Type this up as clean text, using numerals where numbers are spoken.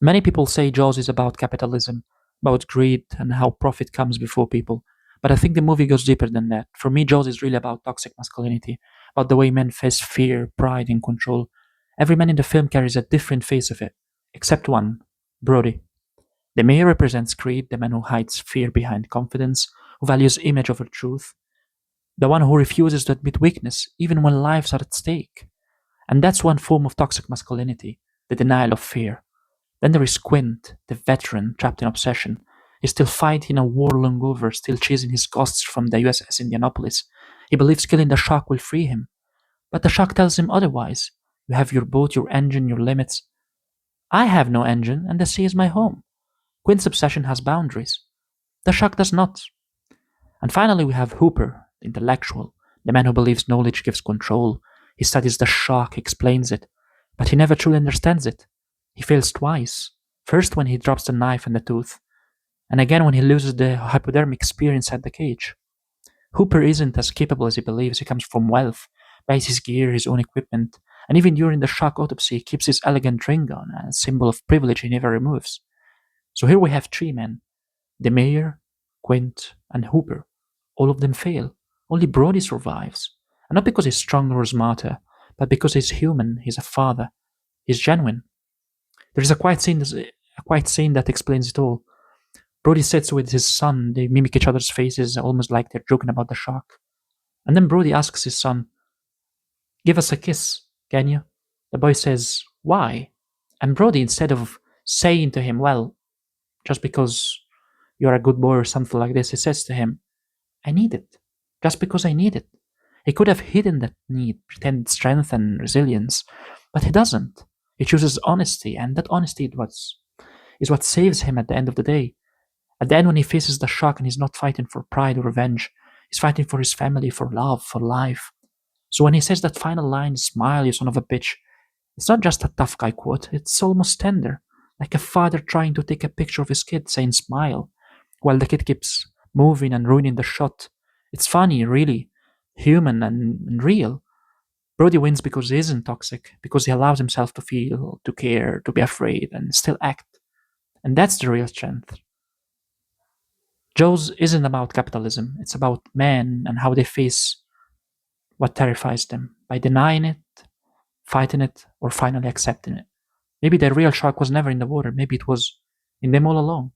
Many people say Jaws is about capitalism, about greed, and how profit comes before people. But I think the movie goes deeper than that. For me, Jaws is really about toxic masculinity, about the way men face fear, pride, and control. Every man in the film carries a different face of it, except one, Brody. The mayor represents greed, the man who hides fear behind confidence, who values image over truth, the one who refuses to admit weakness, even when lives are at stake. And that's one form of toxic masculinity, the denial of fear. Then there is Quint, the veteran trapped in obsession. He's still fighting a war long over, still chasing his ghosts from the USS Indianapolis. He believes killing the shark will free him. But the shark tells him otherwise. You have your boat, your engine, your limits. I have no engine, and the sea is my home. Quint's obsession has boundaries. The shark does not. And finally, we have Hooper, the intellectual, the man who believes knowledge gives control. He studies the shark, explains it, but he never truly understands it. He fails twice. First, when he drops the knife and the tooth, and again when he loses the hypodermic spear inside the cage. Hooper isn't as capable as he believes. He comes from wealth, buys his gear, his own equipment, and even during the shark autopsy, he keeps his elegant ring on, a symbol of privilege he never removes. So here we have three men: the mayor, Quint, and Hooper. All of them fail. Only Brody survives. And not because he's stronger or smarter, but because he's human, he's a father, he's genuine. There is a quiet scene that explains it all. Brody sits with his son, they mimic each other's faces almost like they're joking about the shark. And then Brody asks his son, "Give us a kiss, can you?" The boy says, "Why?" And Brody, instead of saying to him, "Well, just because you're a good boy," or something like this, he says to him, "I need it. Just because I need it." He could have hidden that need, pretended strength and resilience, but he doesn't. He chooses honesty, and that honesty is what saves him at the end of the day. At the end, when he faces the shark and he's not fighting for pride or revenge, he's fighting for his family, for love, for life. So when he says that final line, "Smile, you son of a bitch," it's not just a tough guy quote, it's almost tender, like a father trying to take a picture of his kid saying "smile," while the kid keeps moving and ruining the shot. It's funny, really, human and real. Brody wins because he isn't toxic, because he allows himself to feel, to care, to be afraid, and still act. And that's the real strength. Jaws isn't about capitalism, it's about men and how they face what terrifies them by denying it, fighting it, or finally accepting it. Maybe the real shark was never in the water, maybe it was in them all along.